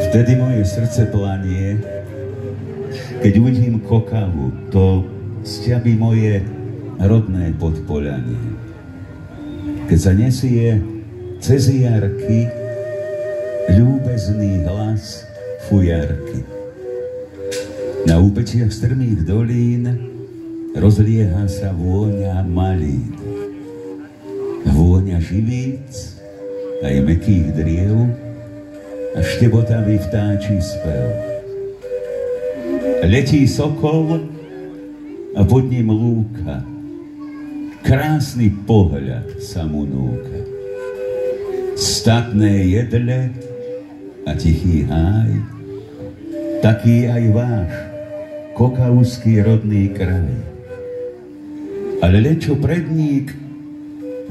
Vtedy moje srdce planie, keď uvidím kokavu, to sťabí moje rodné podpoľanie. Keď sa nesie cez jarky ľúbezný hlas fujarky. Na úpetiach strmých dolín rozlieha sa vôňa malín. Vôňa živíc aj mäkkých driev a štebotavý vtáčí spev. Letí sokol a pod ním lúka. Krásny pohľad sa mu núka. Statné jedle a tichý háj, taký aj váš kokavský rodný kraj. Ale lečo predník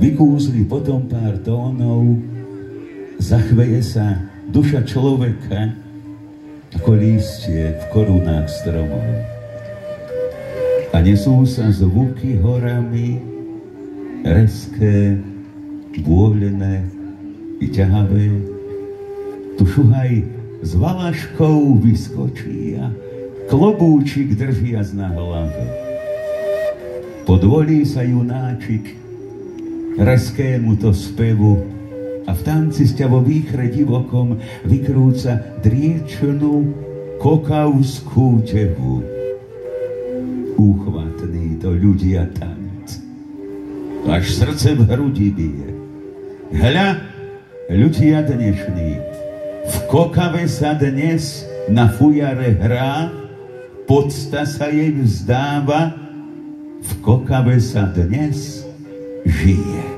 vykúzli potom pár tónov, zachveje sa duša človeka ako lístie v korunách stromov. A nesú sa zvuky horami, rezké, bôľné i ťahavé. Tu šuhaj s valaškou vyskočí a klobúčik držiac na hlave. Podvolí sa junáčik rezkému to spevu a v tanci sťa vo výchre divokom vykrúca driečnú kokavskú devu. Úchvatný to ľudia tanc, až srdce v hrudi bije. Hľa, ľudia dnešní, v kokave sa dnes na fujare hrá, podsta sa jej vzdáva, v kokave sa dnes žije.